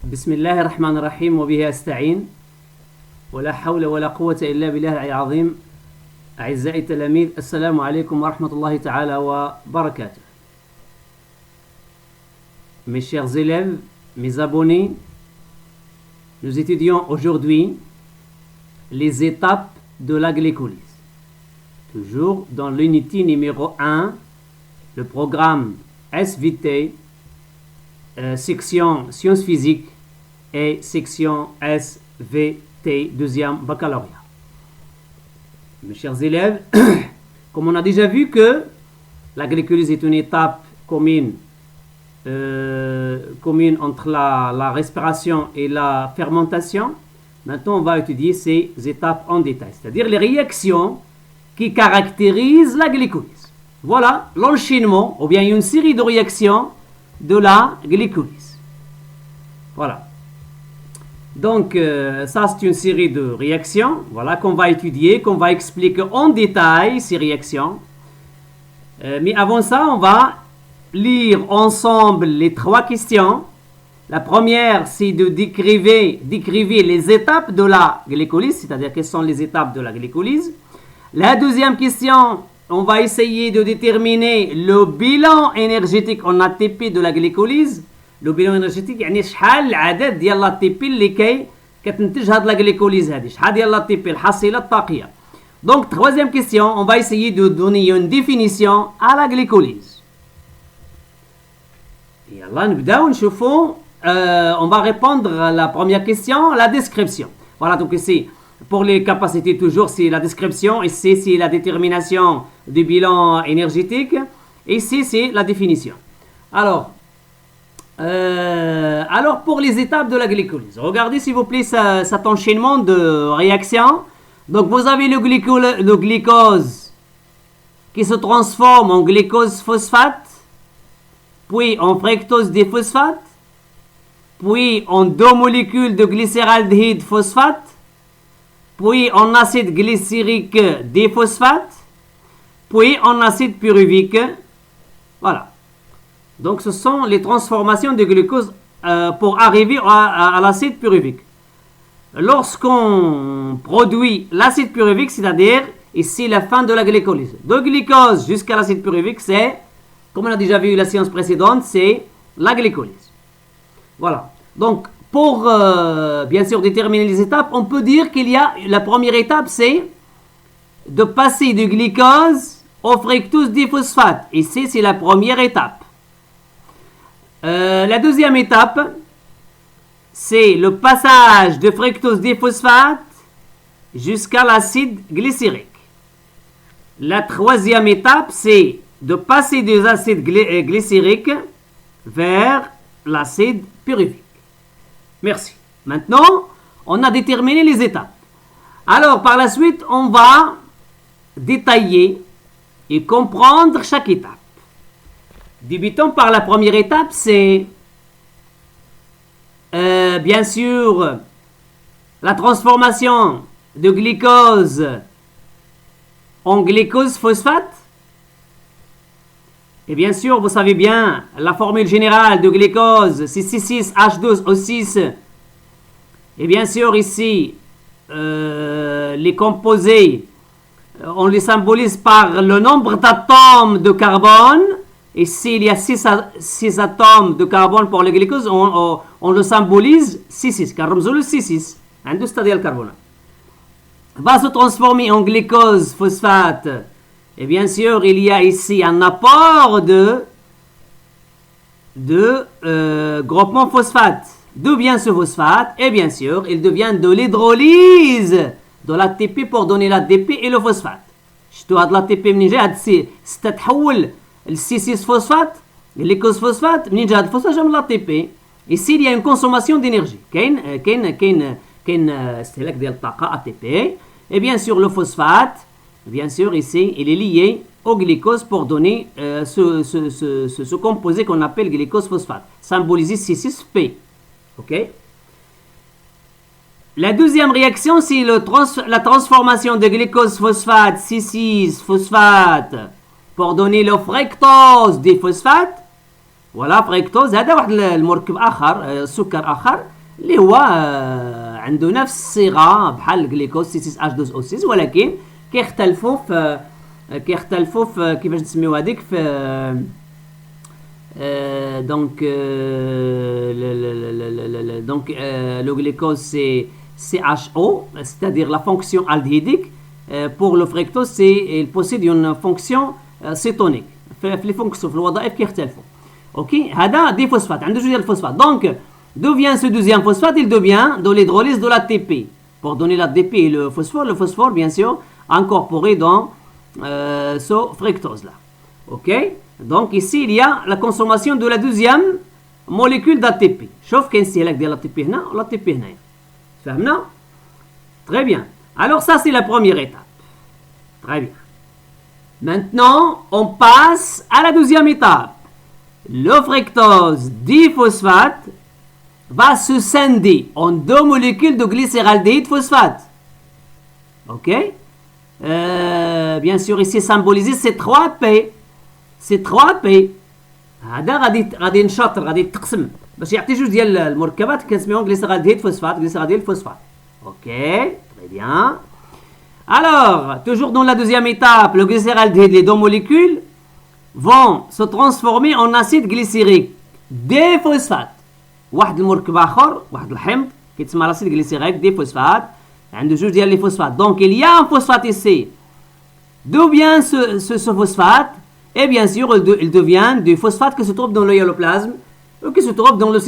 بسم الله الرحمن الرحيم وبه أستعين ولا حول ولا قوة إلا بالله العلي العظيم. أعزائي التلاميذ، السلام عليكم ورحمة الله تعالى وبركاته. Mes chers élèves, mes abonnés, nous étudions aujourd'hui les étapes de la glycolyse. Toujours dans l'unité numéro 1, le programme SVT, section sciences physiques et section SVT, deuxième baccalauréat. Mes chers élèves, comme on a déjà vu que la glycolyse est une étape commune entre la respiration et la fermentation, maintenant on va étudier ces étapes en détail, c'est-à-dire les réactions qui caractérisent la glycolyse. Voilà l'enchaînement, ou bien une série de réactions de la glycolyse. Voilà. Donc, ça c'est une série de réactions, voilà, qu'on va étudier, qu'on va expliquer en détail ces réactions. Mais avant ça, on va lire ensemble les trois questions. La première, c'est de décrire les étapes de la glycolyse, c'est-à-dire quelles sont les étapes de la glycolyse. La deuxième question, on va essayer de déterminer le bilan énergétique en ATP de la glycolyse. Le bilan énergétique يعني شحال العدد ديال l'ATP اللي كتنتج هاد la glycolyse هذه، شحال ديال l'ATP الحصيلة الطاقية. Donc troisième question, on va essayer de donner une définition à la glycolyse. يلا نبداو نشوفوا. On va répondre à la première question, la description. Voilà, donc ici pour les capacités toujours c'est la description, ici c'est la détermination du bilan énergétique, et ici c'est la définition. Alors pour les étapes de la glycolyse, regardez s'il vous plaît cet enchaînement de réactions. Donc vous avez le glucose qui se transforme en glucose phosphate, puis en fructose diphosphate, puis en deux molécules de glycéraldéhyde phosphate, puis en acide glycérique diphosphate, puis en acide pyruvique. Voilà. Donc, ce sont les transformations de glucose pour arriver à l'acide pyruvique. Lorsqu'on produit l'acide pyruvique, c'est-à-dire ici la fin de la glycolyse, de glucose jusqu'à l'acide pyruvique, c'est, comme on a déjà vu la séance précédente, c'est la glycolyse. Voilà. Donc, pour bien sûr déterminer les étapes, on peut dire qu'il y a la première étape, c'est de passer du glucose au fructose diphosphate. Ici, c'est la première étape. La deuxième étape, c'est le passage de fructose diphosphate jusqu'à l'acide glycérique. La troisième étape, c'est de passer des acides glycériques vers l'acide pyruvique. Merci. Maintenant, on a déterminé les étapes. Alors, par la suite, on va détailler et comprendre chaque étape. Débutons par la première étape, c'est bien sûr la transformation de glucose en glucose phosphate. Et bien sûr, vous savez bien, la formule générale de glucose, c'est C6H12O6. Et bien sûr, ici, les composés, on les symbolise par le nombre d'atomes de carbone. Ici, il y a 6 atomes de carbone pour le glucose. On le symbolise C6, car le C6, c'est-à-dire le carbone, va se transformer en glucose phosphate. Et bien sûr, il y a ici un apport de groupement phosphate. D'où vient ce phosphate? Et bien sûr, il devient de l'hydrolyse de l'ATP pour donner l'ADP et le phosphate. شتو هاد l'ATP منين جا؟ هاد تتحول السي 6 فوسفات الجلوكوز فوسفات، منين جا هاد الفوسفات؟ جا من l'ATP. Ici, il y a une consommation d'énergie. كاين استهلاك ديال الطاقة ATP. Et bien sûr, le phosphate, bien sûr, ici, il est lié au glucose pour donner ce composé qu'on appelle glucose phosphate, symbolisé C6P. Ok? La deuxième réaction, c'est la transformation de glucose phosphate C6 phosphate pour donner le fructose diphosphate. Voilà, fructose هذا واحد المركب آخر، سكر آخر اللي هو عنده نفس الصيغه بحال الجليكوز سي 6 اش 2 او 6 ولكن كيختلفوا في كيفاش نسميو هذيك في donc le glucose c'est CHO, c'est-à-dire la fonction aldéhydique. Pour le fructose il possède une fonction cétonique. Les fonctions في الوظائف كيختلفوا. OK, هذا دي phosphate عنده جوج ديال الفوسفات. Donc d'où vient ce deuxième phosphate? Il devient de l'hydrolyse de l'ATP. Pour donner l'ATP et le phosphore bien sûr incorporé dans ce fructose là. OK? Donc ici il y a la consommation de la deuxième molécule d'ATP. شوف كاين استهلاك ديال l'ATP هنا و l'ATP هنايا. فهمنا؟ Très bien. Alors ça c'est la première étape. Très bien. Maintenant, on passe à la deuxième étape. Le fructose diphosphate va se scinder en deux molécules de glycéraldéhyde phosphate. OK? Bien sûr ici symbolisé c'est 3P. C'est 3P. هذا غادي نشاطر غادي يتقسم باش يعطي جوج ديال المركبات كنسميهم glycéraldéhyde phosphate. OK, très bien. Alors, toujours dans la deuxième étape, le glycéraldéhyde, les deux molécules vont se transformer en acide glycérique diphosphate. واحد المركب اخر واحد الحمض كيتسمى l'acide glycérique diphosphate عنده جوج ديال les phosphates. Donc il y a un phosphate ici. D'où vient ce phosphate? Et bien sûr, il devient du phosphate qui se trouve dans le hyaloplasme ou qui se trouve dans le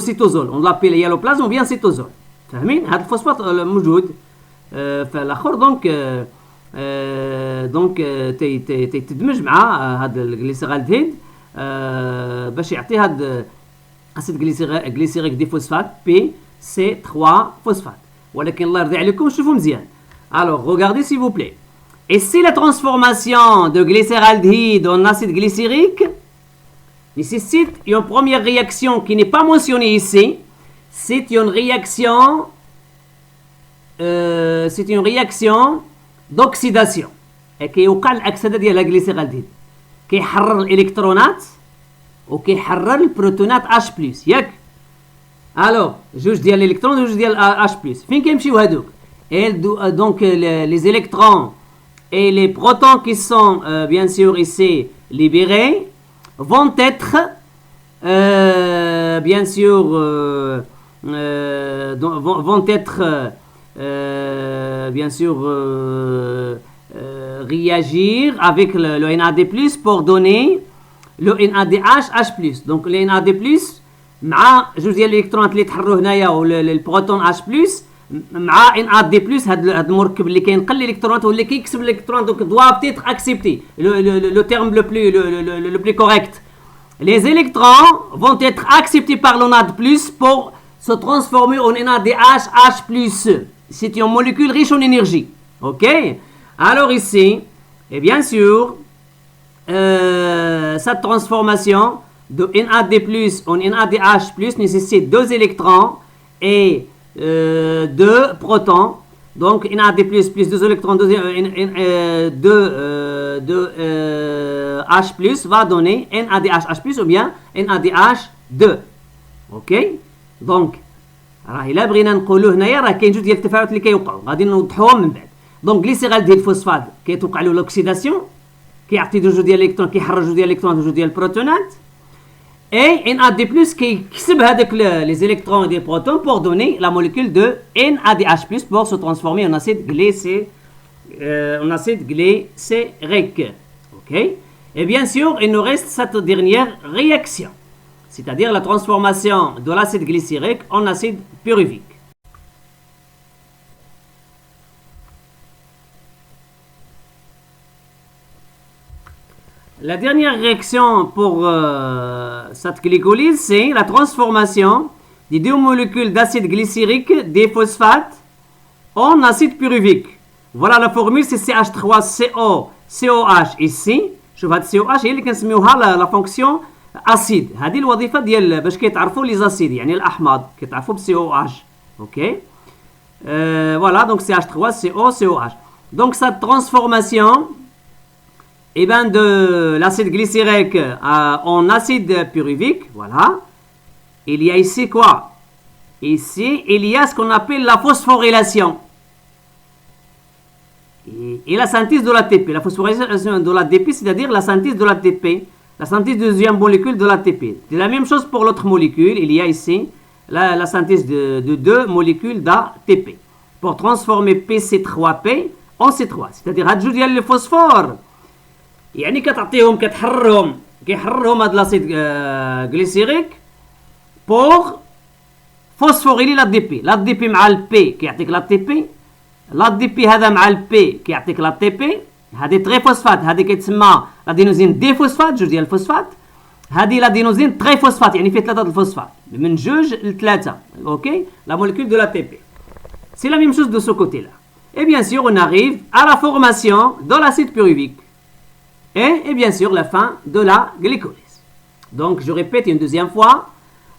cytosol. On l'appelle hyaloplasme ou bien cytosol. فاهمين؟ هذا الفوسفات موجود في الاخر دونك تيتدمج مع هذا الجليسيرالديد باش يعطي هذا اسيد جليسيريك دي فوسفات بي سي 3 فوسفات. ولكن الله يرضي عليكم شوفوا مزيان. Alors regardez s'il vous plaît. Et si la transformation de glycéraldéhyde en acide glycérique nécessite une première réaction qui n'est pas mentionnée ici, c'est une réaction d'oxydation. كيوقع الأكسدة ديال الجليسيرالديد كيحرر الإلكترونات وكيحرر البروتونات H+, ياك؟ الوغ جوج ديال الإلكترون وجوج ديال H+. فين كيمشيو هادوك؟ Donc les électrons et les protons qui sont bien sûr ici libérés vont être bien sûr vont être bien sûr réagir avec le NAD+ pour donner le NADH H+. Donc le NAD+ مع جوج ديال الالكترونات اللي تحرروا هنايا والبروتون H+ مع NAD+, هذا المركب اللي كينقل الالكترونات واللي كيكسب الالكترونات. donc doivent être acceptés. Le terme le plus correct. Les électrons vont être acceptés par le NAD+ pour se transformer en NADH H+. C'est une molécule riche en énergie. OK? Alors ici, et bien sûr, cette transformation de NAD+ en NADH+ nécessite deux électrons et deux protons. Donc NAD+ plus deux électrons, deux H+ va donner NADH H+ ou bien NADH2. OK? Donc راه الا بغينا نقولوا هنايا راه كاين جوج ديال التفاعلات اللي كيوقعوا غادي نوضحوهم من بعد. دونك غليسيرالديد فوسفات كيتوقع له لوكسيداسيون كيعطي جوج ديال الالكترون كيحرر جوج ديال الالكترون جوج ديال البروتونات اي NAD+ كيكسب هذاك لي زيليكترون دي بروتون pour donner la molécule de NADH+ pour se transformer en acide glycérique. OK? Et bien sûr, il nous reste cette dernière réaction, c'est-à-dire la transformation de l'acide glycérique en acide pyruvique. La dernière réaction pour cette glycolyse, c'est la transformation des deux molécules d'acide glycérique des phosphates en acide pyruvique. Voilà la formule, c'est CH3COCOH ici. شوف هاد COH هي اللي كنسميوها لا فونكسيون اسيد. هذه الوظيفه ديال باش كيتعرفوا لي زاسيد يعني الاحماض كيتعرفوا ب COH. OK? Voilà, donc CH3COCOH. Donc cette transformation de l'acide glycérique en acide pyruvique, voilà. Il y a ici quoi? Ici, il y a ce qu'on appelle la phosphorylation. Et la synthèse de l'ATP. La phosphorylation de l'ATP, c'est-à-dire la synthèse de l'ATP, la synthèse de deuxième molécule de l'ATP. C'est la même chose pour l'autre molécule. Il y a ici la synthèse de deux molécules d'ATP pour transformer PC3P en C3. C'est-à-dire, هاد جوج ديال الفوسفور يعني كيحررهم هاد لاسيد glycérique pour phosphoryler l'ADP. l'ADP مع البي كيعطيك l'ATP. l'ADP هذا مع البي كيعطيك l'ATP. هذه تريفوسفات، هذه كيتسمى لادينوزين دي فوسفات، جوج ديال الفوسفات. هذه لادينوزين تريفوسفات يعني فيه 3 الفوسفات من 2 ل 3. اوكي، la molécule de l'ATP. C'est la même chose de ce côté-là. Et bien sûr, on arrive à la formation de l'acide pyruvique. Et bien sûr, la fin de la glycolyse. Donc, je répète une deuxième fois.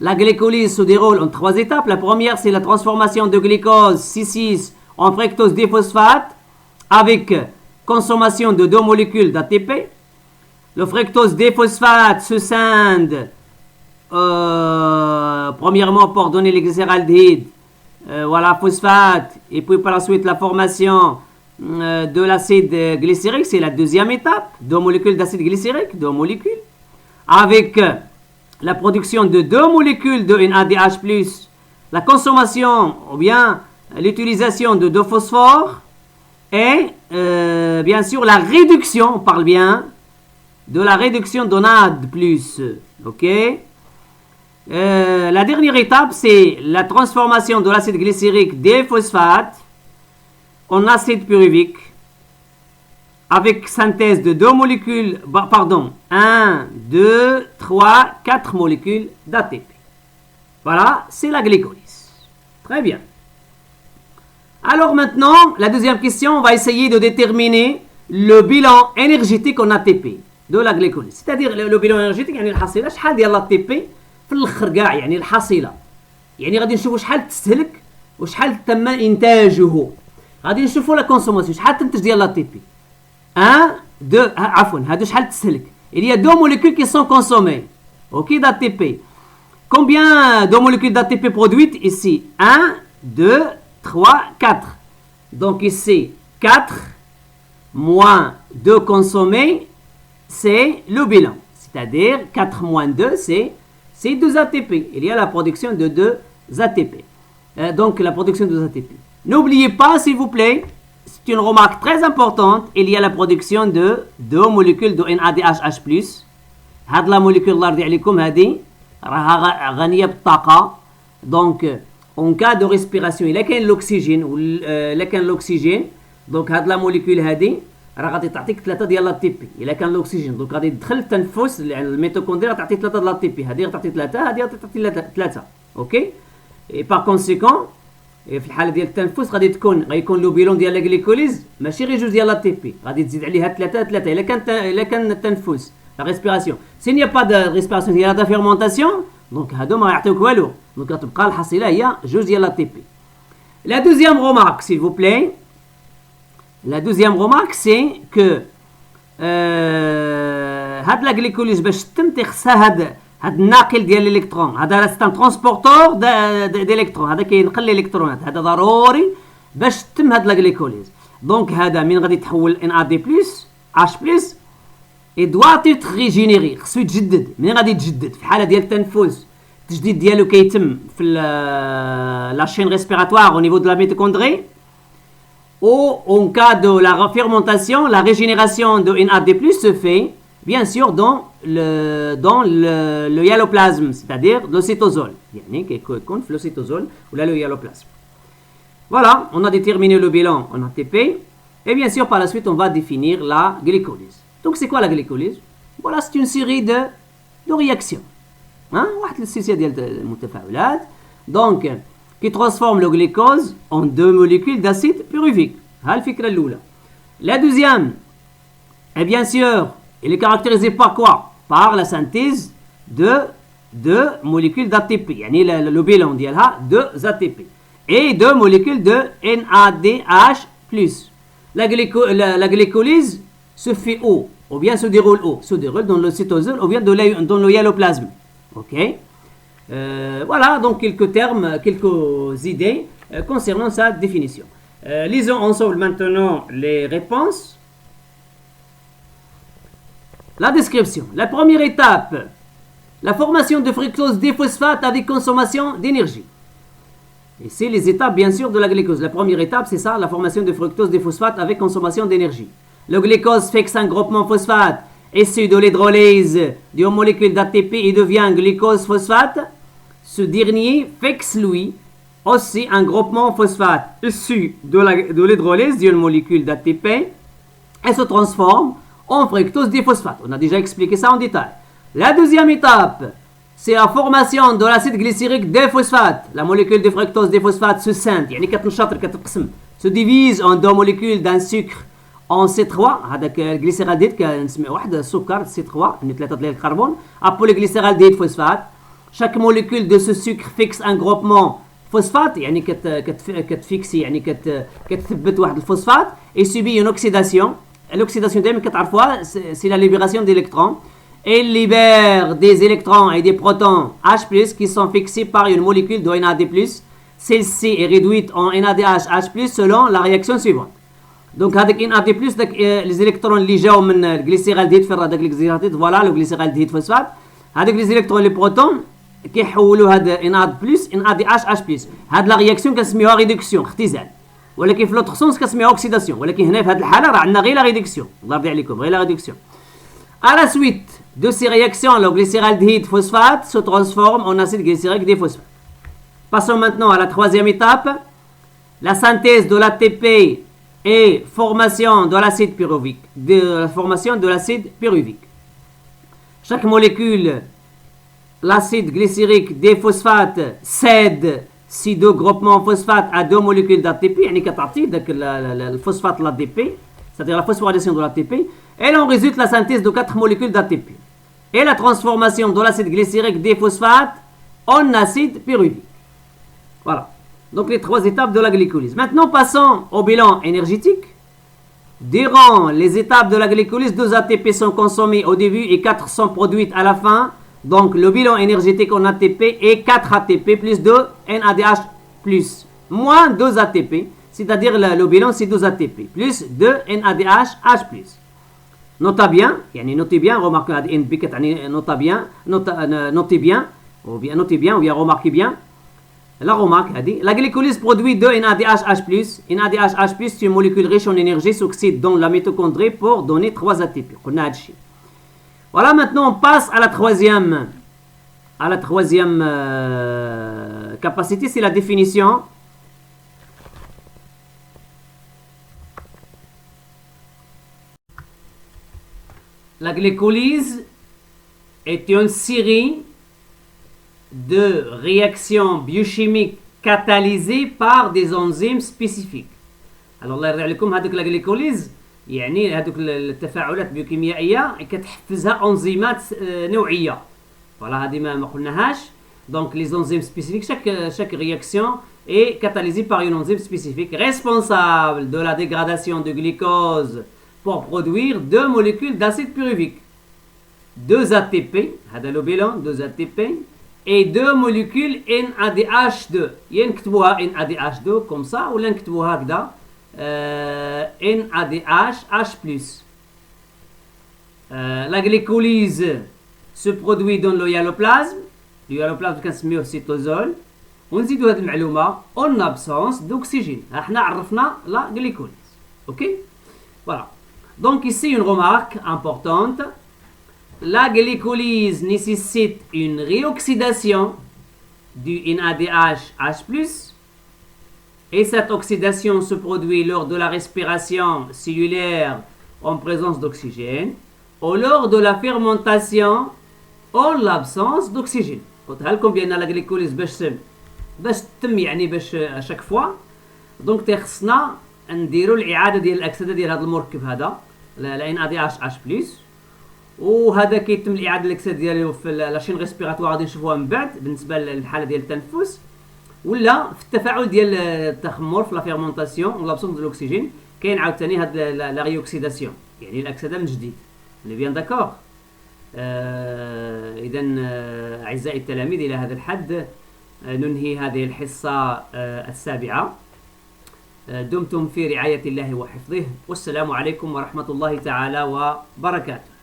La glycolyse se déroule en 3 étapes. La première, c'est la transformation de glucose 6,6 en fructose déphosphate avec consommation de 2 molécules d'ATP. Le fructose déphosphate se scinde premièrement pour donner les glycéraldehydes, voilà, phosphate, et puis par la suite la formation de l'acide glycérique, c'est la deuxième étape, 2 molécules d'acide glycérique, 2 molécules, avec la production de 2 molécules de NADH+, la consommation ou bien l'utilisation de 2 phosphores, et bien sûr la réduction, on parle bien de la réduction de NAD+, ok. La dernière étape, c'est la transformation de l'acide glycérique des phosphates en acide pyruvique avec synthèse de 2 molécules, 1, 2, 3, 4 molécules d'ATP. Voilà, c'est la glycolyse. Très bien. Alors maintenant, la deuxième question, on va essayer de déterminer le bilan énergétique en ATP de la glycolyse. C'est-à-dire le bilan énergétique, يعني الحصيلة شحال ديال l'ATP في الاخر كاع، يعني الحصيله، يعني غادي نشوفوا شحال تستهلك وشحال تم انتاجه. غادي نشوفوا لا كونسوماسيون شحال تنتج ديال لا تي بي 1 2 عفوا هادو شحال تستهلك. il y a 2 molécules qui sont consommées, ok, d'ATP. Combien de molécules d'ATP produites ici? 1 2 3 4. Donc ici 4 moins 2 consommés, c'est le bilan, c'est-à-dire 4 moins 2 c'est 2 ATP. Il y a la production de 2 ATP. Donc la production de 2 ATP. N'oubliez pas, s'il vous plaît, c'est une remarque très importante, il y a la production de 2 molécules de NADH+. هاد la molécule الله يرضي عليكم هذه راها غنية بالطاقة. Donc en cas de respiration إلا كان الأكسجين إلا كان الأكسجين donc هاد la molécule هذه راه غادي تعطيك 3 ديال لا تي بي. الا كان الاكسجين دونك غادي تدخل التنفس الميتوكوندريا تعطي 3 ديال لا تي بي. هذه غتعطي 3، هذه غتعطي 3. اوكي، اي باغ كونسيكون في الحاله ديال التنفس غيكون لو بيلون ديال لا غليكوليز ماشي غير 2 ديال لا تي بي، غادي تزيد عليها 3 الا كان التنفس لا ريسبيراسيون. سي نيا با دو ريسبيراسيون ديال لا فيرمونطاسيون دونك هادو ما يعطيوك والو، دونك غتبقى الحصيله هي 2 ديال لا تي بي. لا دوزيام رومارك s'il vous plaît. La deuxième remarque, c'est que هاد لا glycolyse باش تتم تخصها هاد الناقل ديال الالكترون، هذا سي ان ترونسبورتور ديليكترون، هذا كينقل الالكترونات، هذا ضروري باش تتم هاد لا glycolyse. دونك هذا من غادي يتحول NAD+H+، et doit être régénéré، خصو يتجدد. من غادي يتجدد في حاله ديال التنفس التجديد ديالو كيتم في لا chaîne respiratoire au niveau de la mitochondrie. Ou en cas de la fermentation, la régénération de NAD+ se fait bien sûr dans le hyaloplasme, c'est-à-dire le cytosol. يعني كيكون في le cytosol ou là le hyaloplasme. Voilà, on a déterminé le bilan en ATP et bien sûr par la suite on va définir la glycolyse. Donc c'est quoi la glycolyse? Voilà, c'est une série de réactions. Hein? واحد السلسلة ديال المتفاعلات. Donc qui transforme le glucose en 2 molécules d'acide pyruvique. ها الفكرة الأولى. La deuxième, et bien sûr, elle est caractérisée par quoi? Par la synthèse de 2 molécules d'ATP. يعني le bilan ديالها 2 ATP. Et 2 molécules de NADH+. La glycolyse se fait où? Ou bien se déroule où? Se déroule dans le cytosol ou bien dans le hyaloplasme. Ok? Voilà donc quelques termes, quelques idées concernant sa définition. Lisons ensemble maintenant les réponses. La description. La première étape, la formation de fructose déphosphate avec consommation d'énergie. Et c'est les étapes bien sûr de la glycose. La première étape, c'est ça, la formation de fructose déphosphate avec consommation d'énergie. Le glycose fixe un groupement phosphate issu de l'hydrolyse d'une molécule d'ATP et devient glucose phosphate. Ce dernier fixe lui aussi un groupement phosphate issu de l'hydrolyse d'une molécule d'ATP et se transforme en fructose déphosphate. On a déjà expliqué ça en détail. La deuxième étape, c'est la formation de l'acide glycérique déphosphate. La molécule de fructose déphosphate se scinde, se divise en deux molécules d'un sucre en C3. هذاك الجليسيرالديد كنسميه واحد السكر C3 يعني 3 ديال الكربون appelé glycéraldéhyde phosphate. Chaque molécule de ce sucre fixe un groupement phosphate يعني كتفيكسي يعني كتثبت واحد الفوسفات et subit une oxydation. L'oxydation دائما كتعرفوها c'est la libération d'électrons. Elle libère des électrons et des protons H+, qui sont fixés par une molécule de NAD+. Celle-ci est réduite en NADH H+, selon la réaction suivante. Donc, avec NAD+, les électrons اللي جاو من الجليسيرالديد في هذاك الجليسيرالديد فوالا لو جليسيرالديد فوسفات. هذاك les électrons les protons كيحولوا هذا NAD+ NADH H+. هاد لا رياكسيون كنسميوها ريدكسيون اختزال. ولكن في لوطخ سونس كنسميوها اوكسيداسيون. ولكن هنا في هذه الحاله راه عندنا غير لا ريدكسيون. الله يرضي عليكم غير لا ريدكسيون. À la suite de ces réactions, le glycéraldéhyde phosphate se transforme en acide glycérique déphosphate. Passons maintenant à la troisième étape, la synthèse de l'ATP et formation de l'acide pyruvique. Chaque molécule, l'acide glycérique déphosphate cède ces deux groupements phosphate à deux molécules d'ATP, يعني كتعطي داك الفوسفات l'ATP, c'est-à-dire la phosphorylation de l'ATP, et en résulte la synthèse de 4 molécules d'ATP et la transformation de l'acide glycérique déphosphate en acide pyruvique. Voilà. Donc les trois étapes de la glycolyse. Maintenant passons au bilan énergétique. Durant les étapes de la glycolyse, 2 ATP sont consommés au début et 4 sont produites à la fin. Donc le bilan énergétique en ATP est 4 ATP plus 2 NADH plus moins 2 ATP. C'est-à-dire le bilan c'est 2 ATP plus 2 NADH H plus. Notez bien, remarquez NB notez bien ou bien remarquez bien. La remarque la glycolyse produit 2 NADH H+. NADH H+, c'est une molécule riche en énergie, s'oxyde dans la mitochondrie pour donner 3 ATP. Voilà, maintenant on passe à la troisième capacité, c'est la définition. La glycolyse est une série de réactions biochimiques catalysées par des enzymes spécifiques. Alors الله يرضي عليكم هذوك لا glycolyse يعني هذوك التفاعلات البيوكيميائيه كتحفزها انزيمات نوعيه. فوالا هذه ما قلناهاش. Donc les enzymes spécifiques, chaque réaction est catalysée par une enzyme spécifique responsable de la dégradation de glucose pour produire 2 molécules d'acide pyruvique. 2 ATP, هذا le bilan, 2 ATP et 2 molécules NADH2. ينكتبوها NADH2 comme ça ولا نكتبوها هكذا NADH H+. La glycolyse se produit dans le hyaloplasme. Le hyaloplasme كنسميوه cytosol. ونزيدوا هذه المعلومة en absence d'oxygène. احنا عرفنا la glycolyse. OK? Voilà. Donc ici une remarque importante. La glycolyse nécessite une réoxydation du NADH H+, et cette oxydation se produit lors de la respiration cellulaire en présence d'oxygène ou lors de la fermentation en l'absence d'oxygène. قلتها لكم بأن la glycolyse باش تتم يعني باش chaque fois. دونك تخصنا نديروا الإعادة ديال الأكسدة ديال هذا المركب هذا لا NADH H+. وهذا كيتم الاعاده الاكسده ديالو في لاشين ريسبيراتوار غادي نشوفوها من بعد بالنسبه للحاله ديال التنفس ولا في التفاعل ديال التخمر في لا فيرمونطاسيون ولا بسون ديال الاكسجين كاين عاوتاني هاد لا ريوكسيداسيون يعني الاكسده من جديد. لي بيان داكور. إذا أعزائي التلاميذ إلى هذا الحد ننهي هذه الحصة السابعة. دمتم في رعاية الله وحفظه، والسلام عليكم ورحمة الله تعالى وبركاته.